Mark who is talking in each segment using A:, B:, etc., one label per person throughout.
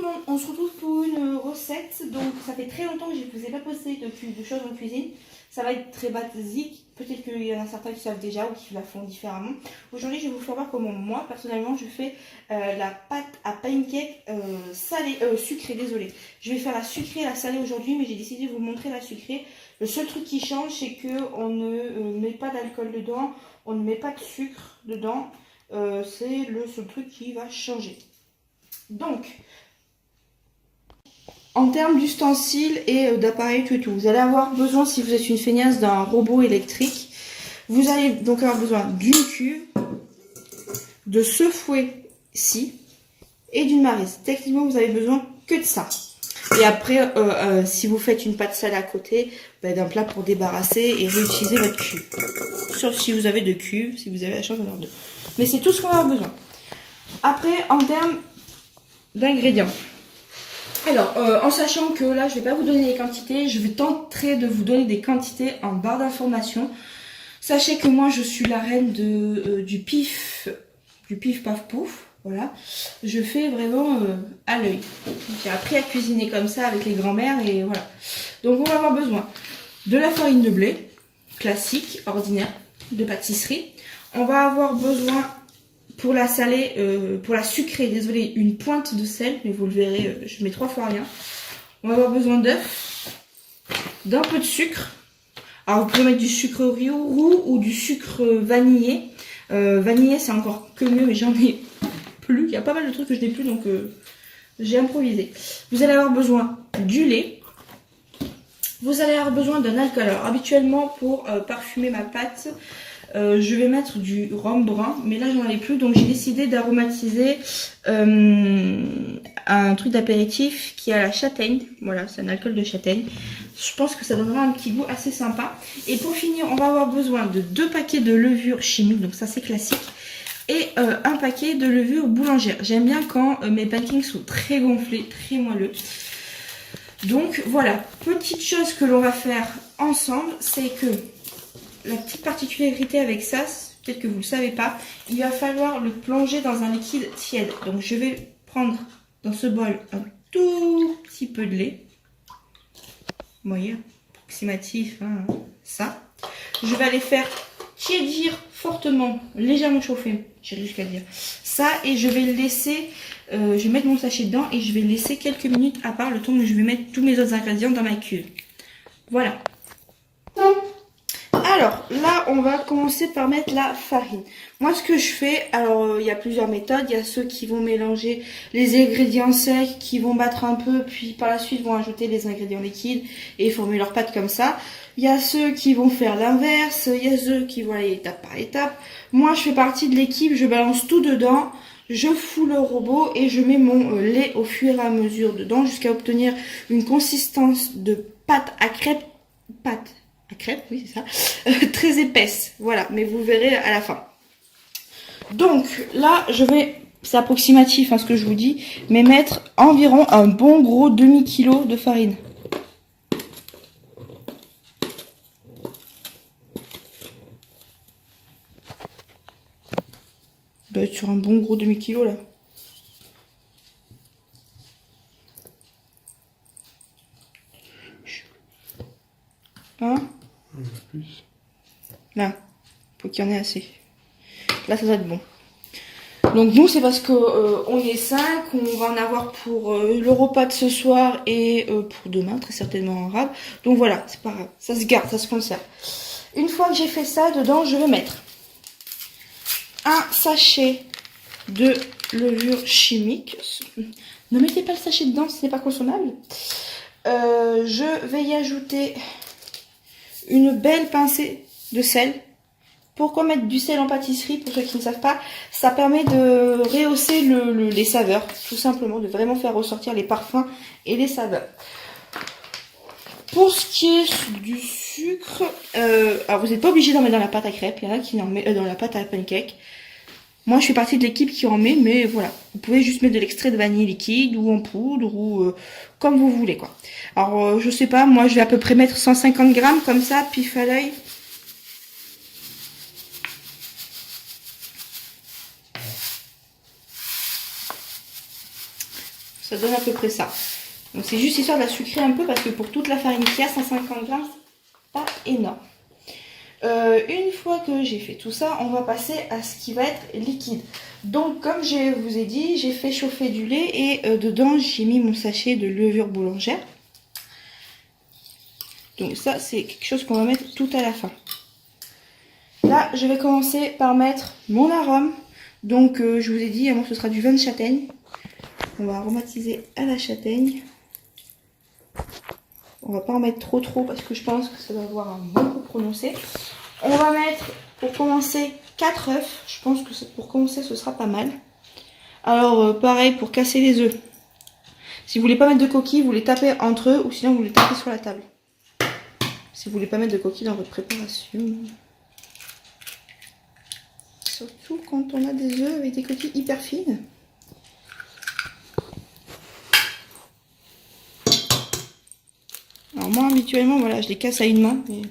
A: le monde, on se retrouve pour une recette. Donc ça fait très longtemps que je ne vous ai pas posté de choses en cuisine. Ça va être très basique, peut-être qu'il y en a certains qui savent déjà ou qui la font différemment. Aujourd'hui je vais vous faire voir comment moi personnellement je fais la pâte à pancake sucrée, désolé. Je vais faire la sucrée et la salée aujourd'hui, mais j'ai décidé de vous montrer la sucrée. Le seul truc qui change, c'est qu'on ne met pas d'alcool dedans, on ne met pas de sucre dedans. C'est le seul truc qui va changer. Donc, en termes d'ustensiles et d'appareils tout, vous allez avoir besoin, si vous êtes une feignasse, d'un robot électrique. Vous allez donc avoir besoin d'une cuve, de ce fouet-ci et d'une maryse. Techniquement, vous avez besoin que de ça. Et après, si vous faites une pâte salée à côté, d'un plat pour débarrasser et réutiliser votre cuve. Sauf si vous avez deux cuves, si vous avez la chance d'en avoir deux. Mais c'est tout ce qu'on va avoir besoin. Après, en termes d'ingrédients. Alors, en sachant que là, je ne vais pas vous donner les quantités, je vais tenter de vous donner des quantités en barre d'informations. Sachez que moi, je suis la reine du pif paf pouf. Voilà, je fais vraiment à l'œil. J'ai appris à cuisiner comme ça avec les grands-mères et voilà. Donc, on va avoir besoin de la farine de blé, classique, ordinaire, de pâtisserie. On va avoir besoin, pour la salée, pour la sucrée, désolé, une pointe de sel, mais vous le verrez, je mets 3 fois rien. On va avoir besoin d'œufs, d'un peu de sucre. Alors, vous pouvez mettre du sucre roux ou du sucre vanillé. Vanillé, c'est encore que mieux, mais j'en ai plus. Il y a pas mal de trucs que je n'ai plus, donc j'ai improvisé. Vous allez avoir besoin du lait. Vous allez avoir besoin d'un alcool. Alors, habituellement, pour parfumer ma pâte, je vais mettre du rhum brun, mais là j'en avais plus, donc j'ai décidé d'aromatiser un truc d'apéritif qui a la châtaigne. Voilà, c'est un alcool de châtaigne. Je pense que ça donnera un petit goût assez sympa. Et pour finir, on va avoir besoin de 2 paquets de levure chimique, donc ça c'est classique, et un paquet de levure boulangère. J'aime bien quand mes pancakes sont très gonflés, très moelleux. Donc voilà, petite chose que l'on va faire ensemble, c'est que la petite particularité avec ça, peut-être que vous ne le savez pas, il va falloir le plonger dans un liquide tiède. Donc je vais prendre dans ce bol un tout petit peu de lait. Vous voyez, approximatif, hein, ça. Je vais aller faire tiédir fortement, légèrement chauffer, j'irai jusqu'à dire ça, et je vais le laisser, je vais mettre mon sachet dedans et je vais le laisser quelques minutes à part, le temps que je vais mettre tous mes autres ingrédients dans ma cuve. Voilà. Alors là, on va commencer par mettre la farine. Moi, ce que je fais, alors il y a plusieurs méthodes. Il y a ceux qui vont mélanger les ingrédients secs, qui vont battre un peu, puis par la suite vont ajouter les ingrédients liquides et former leur pâte comme ça. Il y a ceux qui vont faire l'inverse, il y a ceux qui vont aller étape par étape. Moi, je fais partie de l'équipe, je balance tout dedans, je fous le robot et je mets mon lait au fur et à mesure dedans jusqu'à obtenir une consistance de pâte à crêpes. Oui c'est ça, très épaisse, voilà, mais vous verrez à la fin. Donc là je vais, c'est approximatif hein, ce que je vous dis, mais mettre environ un bon gros demi-kilo de farine. Je dois être sur un bon gros demi-kilo là. Hein? Plus. Là, faut qu'il y en ait assez. Là, ça doit être bon. Donc nous, c'est parce que on est 5, on va en avoir pour le repas de ce soir et pour demain, très certainement en rab. Donc voilà, c'est pas grave, ça se garde, ça se conserve. Une fois que j'ai fait ça, dedans, je vais mettre un sachet de levure chimique. Ne mettez pas le sachet dedans, ce n'est pas consommable. Je vais y ajouter une belle pincée de sel. Pourquoi mettre du sel en pâtisserie? Pour ceux qui ne savent pas, ça permet de rehausser les saveurs, tout simplement, de vraiment faire ressortir les parfums et les saveurs. Pour ce qui est du sucre, alors vous n'êtes pas obligé d'en mettre dans la pâte à crêpes, il y en a qui en mettent dans la pâte à pancake. Moi, je fais partie de l'équipe qui en met, mais voilà. Vous pouvez juste mettre de l'extrait de vanille liquide ou en poudre ou comme vous voulez, quoi. Alors, je sais pas, moi, je vais à peu près mettre 150 grammes comme ça, pif à l'œil. Ça donne à peu près ça. Donc c'est juste histoire de la sucrer un peu parce que pour toute la farine qu'il y a, 150 grammes, c'est pas énorme. Une fois que j'ai fait tout ça, on va passer à ce qui va être liquide. Donc comme je vous ai dit, j'ai fait chauffer du lait et dedans j'ai mis mon sachet de levure boulangère. Donc ça c'est quelque chose qu'on va mettre tout à la fin. Là je vais commencer par mettre mon arôme. Donc je vous ai dit, ce sera du vin de châtaigne. On va aromatiser à la châtaigne. On va pas en mettre trop parce que je pense que ça va avoir un bon goût prononcé. On va mettre pour commencer 4 œufs. Je pense que pour commencer ce sera pas mal. Alors pareil pour casser les œufs. Si vous voulez pas mettre de coquilles, vous les tapez entre eux ou sinon vous les tapez sur la table. Si vous voulez pas mettre de coquilles dans votre préparation. Surtout quand on a des œufs avec des coquilles hyper fines. Alors moi habituellement voilà, je les casse à une main. Mais...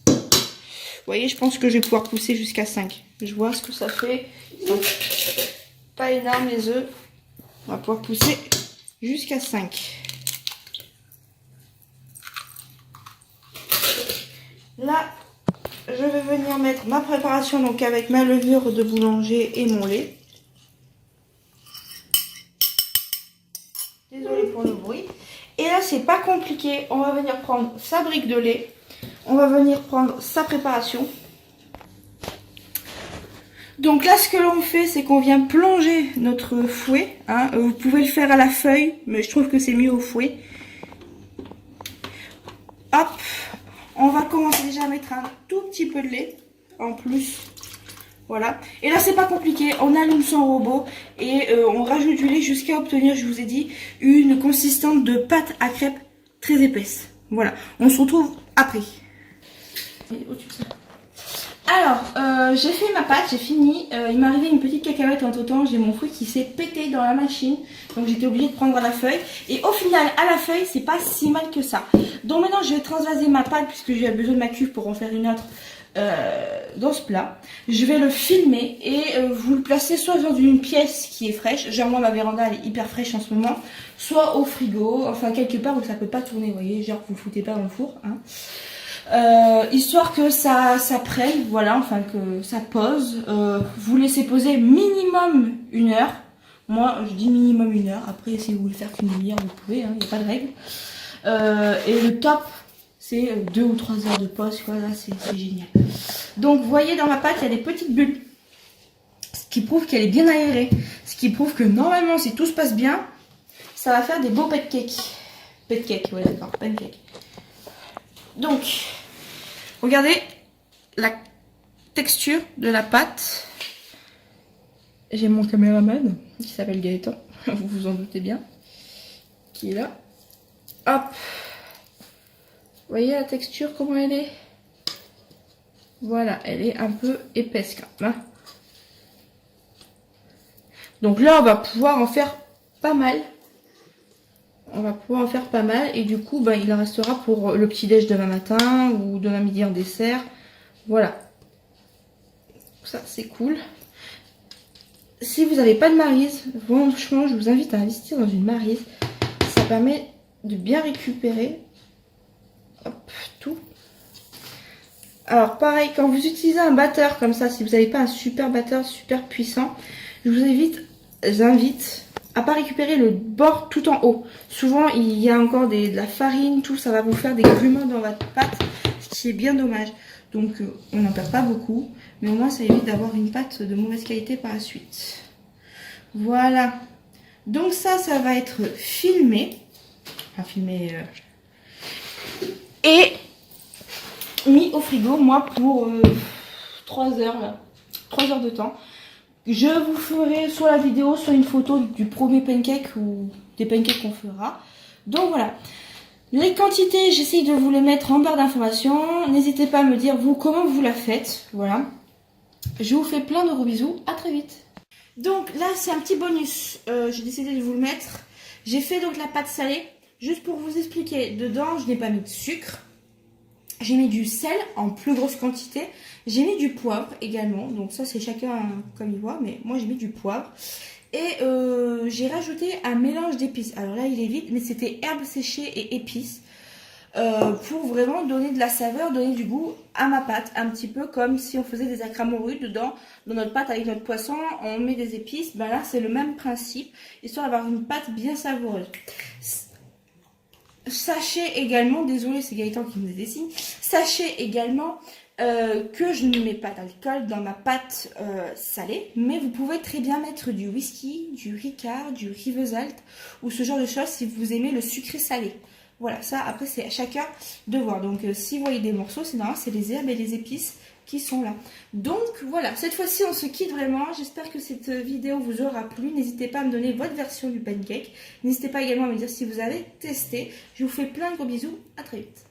A: Vous voyez, je pense que je vais pouvoir pousser jusqu'à 5. Je vois ce que ça fait. Donc, pas énorme les œufs. On va pouvoir pousser jusqu'à 5. Là, je vais venir mettre ma préparation donc avec ma levure de boulanger et mon lait. Désolée pour le bruit. Et là, c'est pas compliqué. On va venir prendre sa brique de lait. On va venir prendre sa préparation. Donc là, ce que l'on fait, c'est qu'on vient plonger notre fouet. Hein. Vous pouvez le faire à la feuille, mais je trouve que c'est mieux au fouet. Hop, on va commencer déjà à mettre un tout petit peu de lait en plus. Voilà. Et là, c'est pas compliqué. On allume son robot et on rajoute du lait jusqu'à obtenir, je vous ai dit, une consistance de pâte à crêpes très épaisse. Voilà. On se retrouve après. Alors, j'ai fait ma pâte, j'ai fini. Il m'est arrivé une petite cacahuète entre temps. J'ai mon fouet qui s'est pété dans la machine. Donc j'étais obligée de prendre la feuille. Et au final, à la feuille, c'est pas si mal que ça. Donc maintenant, je vais transvaser ma pâte puisque j'ai besoin de ma cuve pour en faire une autre dans ce plat. Je vais le filmer et vous le placez soit dans une pièce qui est fraîche. Genre moi, ma véranda, elle est hyper fraîche en ce moment. Soit au frigo, enfin quelque part où ça peut pas tourner, vous voyez. Genre, vous le foutez pas dans le four, hein. Histoire que ça prenne, voilà, enfin que ça pose. Vous laissez poser minimum 1 heure. Moi, je dis minimum 1 heure. Après, si vous voulez faire qu'une demi-heure, vous pouvez, il n'y a pas de règle. Et le top, c'est 2 ou 3 heures de pause. Voilà, c'est génial. Donc, vous voyez, dans ma pâte, il y a des petites bulles. Ce qui prouve qu'elle est bien aérée. Ce qui prouve que normalement, si tout se passe bien, ça va faire des beaux pancakes. Pancakes, ouais, d'accord, pancakes. Donc, regardez la texture de la pâte. J'ai mon caméraman qui s'appelle Gaëtan, vous vous en doutez bien, qui est là. Hop. Vous voyez la texture, comment elle est? Voilà, elle est un peu épaisse quand même. Donc là, on va pouvoir en faire pas mal. On va pouvoir en faire pas mal et du coup il en restera pour le petit déj demain matin ou demain midi en dessert. Voilà, ça c'est cool. Si vous n'avez pas de maryse, franchement je vous invite à investir dans une maryse. Ça permet de bien récupérer. Hop, tout. Alors pareil, quand vous utilisez un batteur comme ça, si vous n'avez pas un super batteur super puissant, je vous invite à pas récupérer le bord tout en haut. Souvent il y a encore de la farine, tout, ça va vous faire des grumeaux dans votre pâte, ce qui est bien dommage. Donc on n'en perd pas beaucoup, mais au moins ça évite d'avoir une pâte de mauvaise qualité par la suite. Voilà. Donc ça va être filmé. Enfin filmé. Et mis au frigo, moi, pour 3 heures, là. 3 heures de temps. Je vous ferai soit la vidéo, soit une photo du premier pancake ou des pancakes qu'on fera. Donc voilà. Les quantités, j'essaye de vous les mettre en barre d'informations. N'hésitez pas à me dire, vous, comment vous la faites. Voilà. Je vous fais plein de gros bisous. À très vite. Donc là, c'est un petit bonus. J'ai décidé de vous le mettre. J'ai fait donc la pâte salée. Juste pour vous expliquer, dedans, je n'ai pas mis de sucre. J'ai mis du sel en plus grosse quantité. J'ai mis du poivre également. Donc ça, c'est chacun comme il voit. Mais moi, j'ai mis du poivre. Et j'ai rajouté un mélange d'épices. Alors là, il est vide. Mais c'était herbes séchées et épices. Pour vraiment donner de la saveur, donner du goût à ma pâte. Un petit peu comme si on faisait des acramourus dedans. Dans notre pâte avec notre poisson, on met des épices. Ben là, c'est le même principe. Histoire d'avoir une pâte bien savoureuse. Sachez également, désolé c'est Gaëtan qui me faisait des signes, sachez également que je ne mets pas d'alcool dans ma pâte salée, mais vous pouvez très bien mettre du whisky, du Ricard, du Rivesaltes ou ce genre de choses si vous aimez le sucré salé. Voilà, ça après c'est à chacun de voir. Donc si vous voyez des morceaux, c'est normal, c'est les herbes et les épices qui sont là. Donc voilà, cette fois-ci on se quitte vraiment. J'espère que cette vidéo vous aura plu. N'hésitez pas à me donner votre version du pancake. N'hésitez pas également à me dire si vous avez testé. Je vous fais plein de gros bisous. À très vite.